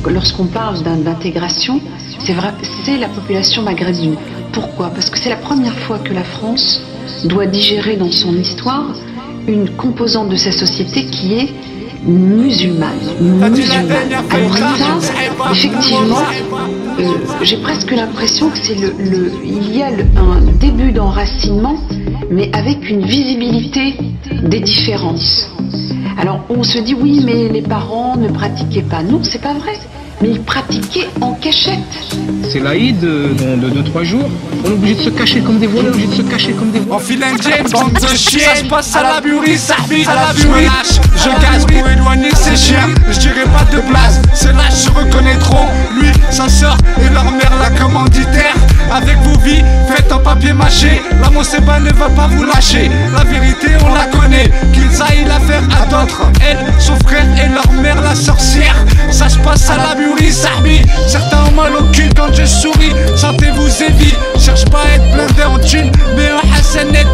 Lorsqu'on parle d'intégration, c'est vrai, c'est la population maghrébine. Pourquoi? Parce que c'est la première fois que la France doit digérer dans son histoire une composante de sa société qui est musulmane. Alors ça, effectivement, j'ai presque l'impression que il y a un début d'enracinement, mais avec une visibilité des différences. Alors on se dit oui, mais les parents ne pratiquaient pas. Non, c'est pas vrai. Mais ils pratiquaient en cachette. C'est l'Aïd dans 2-3 jours. On est obligé de se cacher comme des voleurs, obligé de se cacher comme des voleurs. Enfile un jet, bande de chiens. Ça se passe à la burie, ça vit à la burie. Je gaz pour éloigner ces chiens. Je dirais pas de place, c'est là je reconnaîtront. Lui, sa sœur et leur mère, la commanditaire. Avec vos vies, faites en papier mâché. La Monseba ne va pas vous lâcher. La vérité, on la connaît. Qu'ils aillent la faire à d'autres. Elle, son frère et leur mère, la sorcière. Ça se passe à la burie, Sarbi. Certains ont mal au cul quand je souris. Sentez-vous évi. Cherche pas à être blindé en thune, mais en hassanette.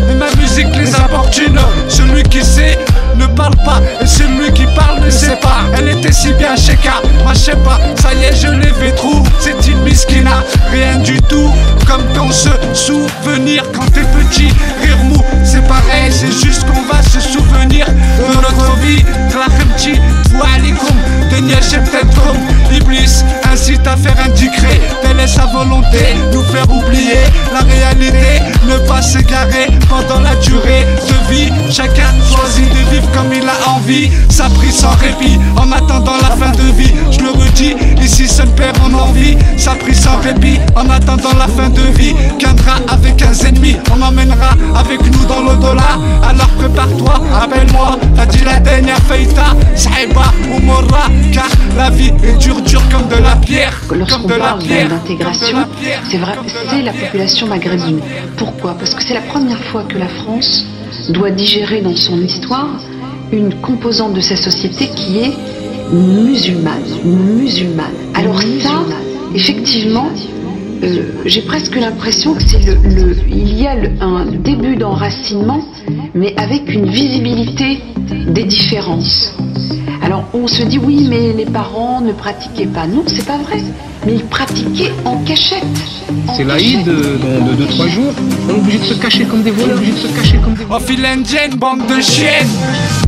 Mais ma musique les importune. Celui qui sait ne parle pas, et celui qui parle ne sait pas. Elle était si bien Sheka, moi je sais pas. Ça y est, je l'ai fait trou. C'est une miskina, rien du tout. Comme ton se souvenir quand t'es petit. Rire mou, c'est pareil, c'est juste qu'on va se souvenir de notre vie. Rahemti, wa alikoum, Denia Sheptetom. Iblis incite à faire un décret. Telle est sa volonté, nous faire oublier la réalité. Ne pas s'égarer pendant la durée de vie. Chacun choisit de vivre comme il a envie. Ça prie sans répit en attendant la fin de vie. Je le redis, ici seul père en envie. Ça prie sans répit en attendant la fin de vie. Viendra avec un ennemi, on emmènera avec nous dans l'au-delà. Alors prépare-toi, appelle-moi Fadila Denia Feita, Saïba ou Morra. Car la vie est dure comme de la pierre. Lorsqu'on parle d'intégration, c'est vrai, c'est la population maghrébine. Pourquoi? Parce que c'est la première fois que la France doit digérer dans son histoire une composante de sa société qui est musulmane. Alors ça, effectivement, j'ai presque l'impression que il y a un début d'enracinement, mais avec une visibilité des différences. Alors on se dit oui, mais les parents ne pratiquaient pas. Non, c'est pas vrai. Mais ils pratiquaient en cachette. C'est l'Aïd dans 2-3 jours. On est obligé de se cacher comme des voleurs, obligé de se cacher comme des voleurs. Enfile un jet, bande de chiennes.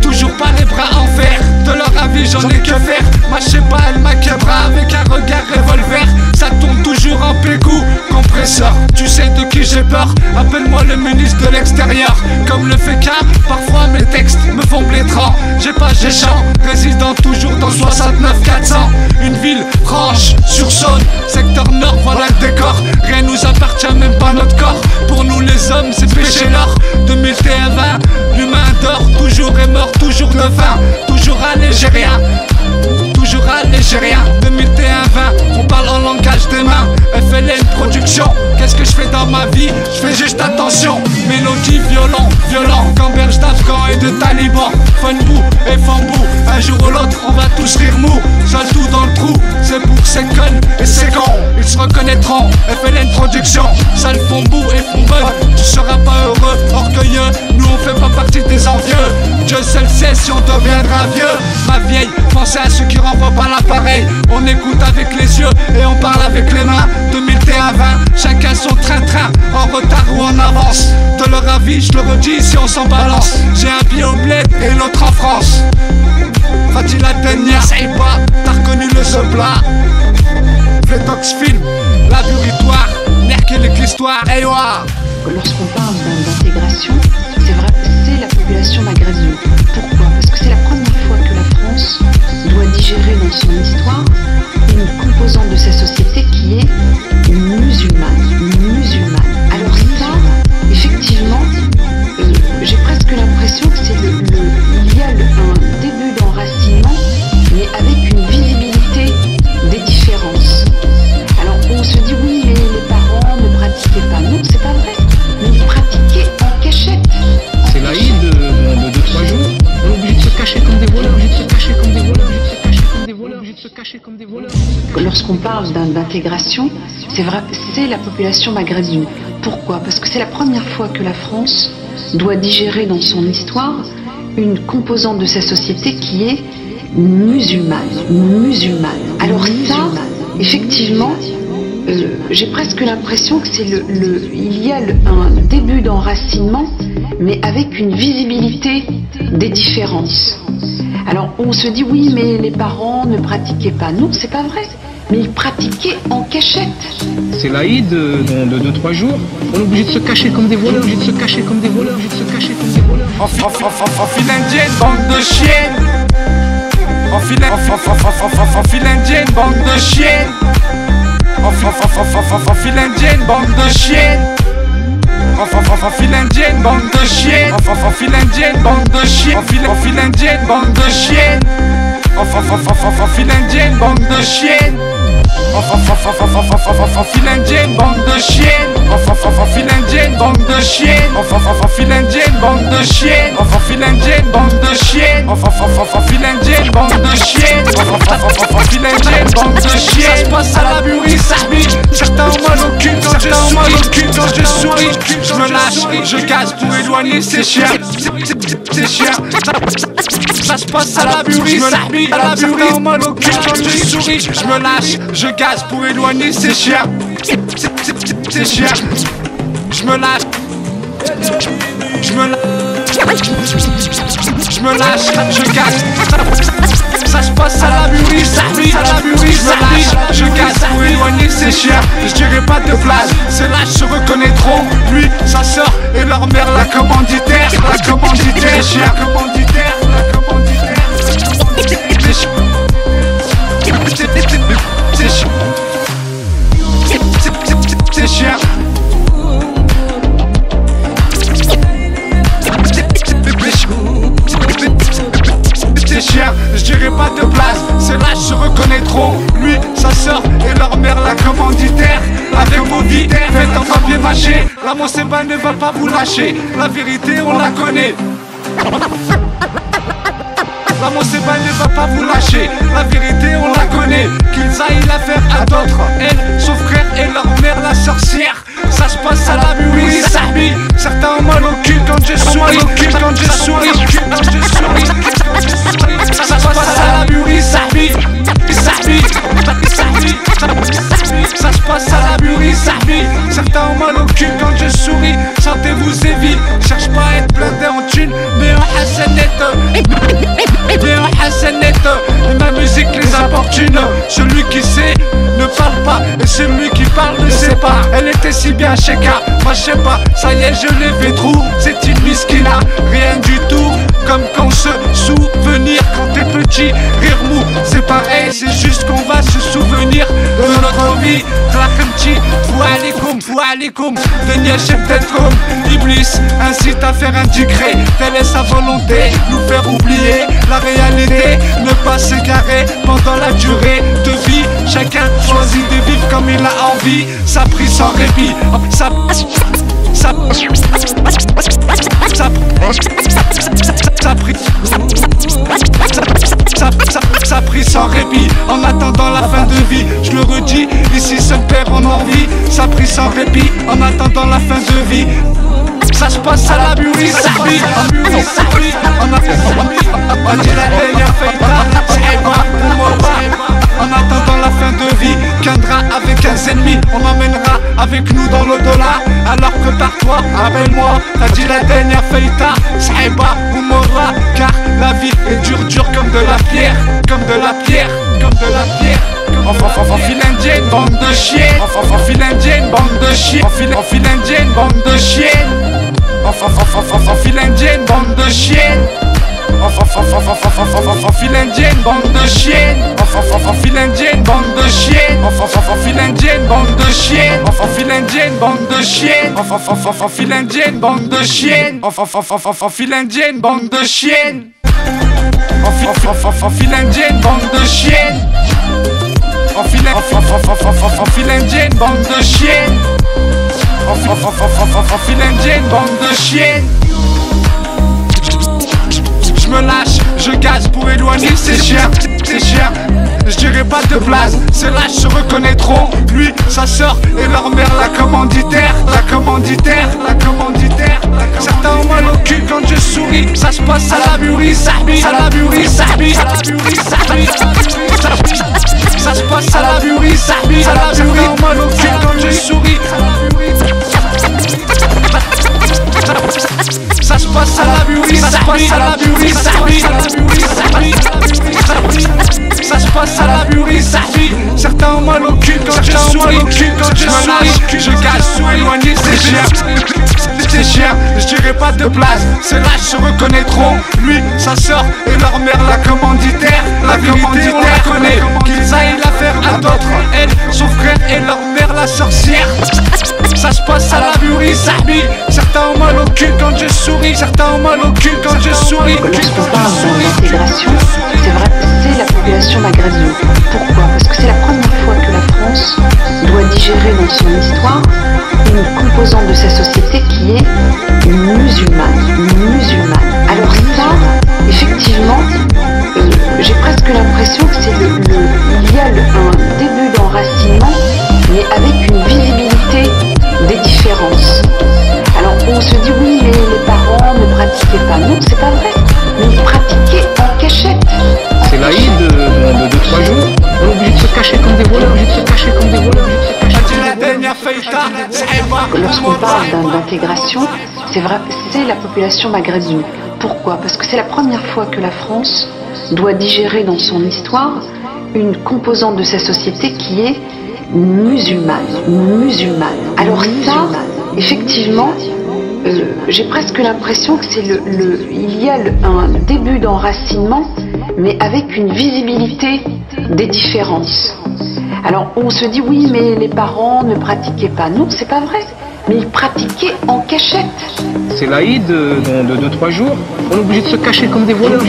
Toujours pas les bras en fer. De leur avis, j'en ai que faire. Ma je sais pas, elle m'accablera avec un regard revolver. Ça tourne toujours en pécou, compresseur. Tu sais de qui j'ai peur? Appelle-moi le ministre de l'extérieur. Comme le fait qu'un, parfois mes textes me font blétrant. J'ai pas, j'ai chant, résident toujours dans 69 400. Une ville franche sur Saône, secteur nord, voilà le décor. Rien nous appartient, même pas notre corps. Pour nous les hommes, c'est péché l'or. 2020, l'humain dort, toujours est mort, toujours de faim. Toujours allégé rien, toujours allégé rien. 2020, on parle en langage des mains. FLN production, qu'est-ce que je fais dans ma vie? Je fais juste attention. Mélodie violent, gamberge d'Afghans et de talibans. Funbou et Fambou, un jour ou l'autre on va tous rire mou. Seul tout dans le trou, c'est pour ces connes et ces cons. Ils se reconnaîtront, FLN production. Sale Fambou et Fombonne, tu seras pas heureux, orgueilleux. Nous on fait pas partie des envieux. Dieu seul sait si on deviendra vieux. Ma vieille, pensez à ceux qui renvoient pas l'appareil. On écoute avec les yeux et on parle avec les mains. 2020, chacun son train-train, en retard ou en avance. De leur avis, je le redis, si on s'en balance. J'ai un pied au bled et l'autre en France. Fadila Denia Saïba, t'as reconnu le Zebla. Fletox film, la buritoire, Nerkelik l'histoire, Eywa. Lorsqu'on parle d'intégration, c'est vrai, c'est la population maghrébine. Pourquoi? Parce que c'est la première fois que la France doit digérer dans son histoire une composante de sa société qui est musulmane. Alors ça, effectivement, j'ai presque l'impression que il y a un début d'enracinement, mais avec une visibilité des différences. Alors on se dit oui, mais les parents ne pratiquaient pas. Non, c'est pas vrai. Mais ils pratiquaient en cachette. C'est l'Aïd dans 2-3 jours. On est obligé de se cacher comme des voleurs, obligé de se cacher comme des voleurs, obligé de se cacher comme des voleurs, obligé de se cacher comme des voleurs. Lorsqu'on parle d'intégration, c'est vrai, c'est la population maghrébine. Pourquoi? Parce que c'est la première fois que la France doit digérer dans son histoire une composante de sa société qui est musulmane. Alors ça, effectivement, j'ai presque l'impression que c'est il y a un début d'enracinement, mais avec une visibilité des différences. Alors on se dit oui, mais les parents ne pratiquaient pas. Non, c'est pas vrai. Mais ils pratiquaient en cachette. C'est l'Aïd dans 2-3 jours. On est obligé de se cacher comme des voleurs, obligé de se cacher comme des voleurs, obligé de se cacher comme des voleurs. En file indienne, bande de chiennes. En file indienne, bande de chiennes. En file indienne, bande de chiennes. En file indienne, bande de chiennes. En file indienne, bande de chiennes. En file indienne, bande de chiennes. En file indienne, bande de chiennes. En file indienne, bande de chiennes. En file indienne, bande de chiennes. En file indienne, bande de chiennes. En file indienne, bande de chiennes. En file indienne, bande de chiennes. En file indienne, bande de chiennes. Ça se passe à la burie, ça bite. Certains ont mal au cul quand je souris. Je me lâche, je casse pour éloigner ces chiens. Ces chiens. Ça se passe à la burie, ça bite. Certains ont mal au cul quand je souris. Je me lâche, je casse pour éloigner ces chiens. Ces chiens. Je me lâche. Je me lâche, je casse. Ça se passe à la burie, ça brille, à la burie, je me lâche, je casse pour éloigner ces chiens. Je dirais pas de place, ces lâches se reconnaîtront. Lui, sa sœur et leur mère, la commanditaire, les chiens, la commanditaire. Ces chiens. Chiens, je dirais pas de place, ces lâches se reconnaîtront. Lui, sa sœur et leur mère, la commanditaire. Avec vos vies faites en papier mâché, la Monseba ne va pas vous lâcher. La vérité, on la connaît. La Monseba ne va pas vous lâcher. La vérité, on la connaît. Qu'ils aillent la faire à d'autres. Elle, son frère et leur mère, la sorcière. Ça se passe à la burie, ça bille. Certains ont mal au cul quand je souris. Ça se passe à la burie, ça bille. Ça se passe à la burie, ça bille. Certains ont mal au cul quand je souris. Sentez-vous séville. Cherche pas à être blindé en thune, mais en hassanette. Et ma musique les importune. Celui qui sait ne parle pas, et celui qui parle ne sait pas. Elle était si bien Sheka, moi je sais pas. Ça y est, je l'ai fait trou. C'est une miskina, rien du tout. Comme quand se souvenir quand t'es petit, rire mou, c'est pareil, c'est juste qu'on va se souvenir de notre vie. Fou alaikum, Daniel Cheptetrom, Iblis incite à faire un degré. Telle est sa volonté, nous faire oublier la réalité, ne pas s'égarer pendant la durée de vie. Chacun choisit de vivre comme il a envie. Ça prie sans répit, ça prie sans répit, en attendant la fin de vie. Je le redis, ici seul perd en envie. Ça prie sans répit, en attendant la fin de vie. Ça se passe à la burie, ça brille. En attendant la fin de vie, qu'un avec un ennemi, on emmènera avec nous dans l'au-delà. Alors prépare-toi, appelle-moi, t'as dit la dernière feita, Saïba ou Mora. Car la vie est dure comme de la pierre, comme de la pierre. En file indienne, bande de chiennes. En file indienne, bande de chiennes. En file indienne, bande de chiennes. En file indienne, bande de chiennes. En file indienne, bande de chiennes. En file indienne, bande de chiennes. En file indienne, bande de chiennes. En file indienne, bande de chiennes. En file indienne, bande de chiennes. En file indienne, bande de chiennes. En file indienne, bande de chiennes. En file indienne, bande de chiennes. En file indienne, bande de chiennes. Je me lâche, je gaze pour éloigner ces chiens. ces chiens, je dirais pas de place, ces lâches se reconnaîtront. Lui, sa sœur et leur mère, la commanditaire. Certains ont mal au cul quand je souris. Ça se passe à la burie, sahbi. Ça se passe à la burie, sahbi. Certains ont mal au cul quand je souris. Ça se passe à la burie, ça se passe à la burie, ça se passe à la burie, certains ont mal au cul quand je souris, je cache sous éloigné ces chiens, je dirais pas de place, ces lâches se reconnaîtront. Lui, sa sœur et leur mère, la commanditaire. La vérité on la connaît, qu'ils aillent la faire à d'autres. Elle, son frère et leur mère, la sorcière. Ça se passe à la burie, sahbi. Certains ont mal au cul quand je souris. Lorsqu'on parle d'intégration, c'est vrai, c'est la population maghrébine. Pourquoi? Parce que c'est la première fois que la France doit digérer dans son histoire une composante de sa société qui est musulmane. Alors ça, effectivement, j'ai presque l'impression que c'est il y a un début d'enracinement, mais avec une visibilité des différences. Alors on se dit oui, mais les parents ne pratiquaient pas. Non, c'est pas vrai. Mais ils pratiquaient en cachette. C'est l'Aïd de 3 jours. On est obligé de se cacher comme des voleurs, Lorsqu'on parle d'intégration, c'est vrai, c'est la population maghrébine. Pourquoi? Parce que c'est la première fois que la France doit digérer dans son histoire une composante de sa société qui est musulmane. Alors ça, effectivement, j'ai presque l'impression que c'est il y a un début d'enracinement, mais avec une visibilité des différences. Alors on se dit oui, mais les parents ne pratiquaient pas. Non, c'est pas vrai. Mais ils pratiquaient en cachette. C'est l'Aïd de 3 jours. On est obligé de se cacher comme des voleurs,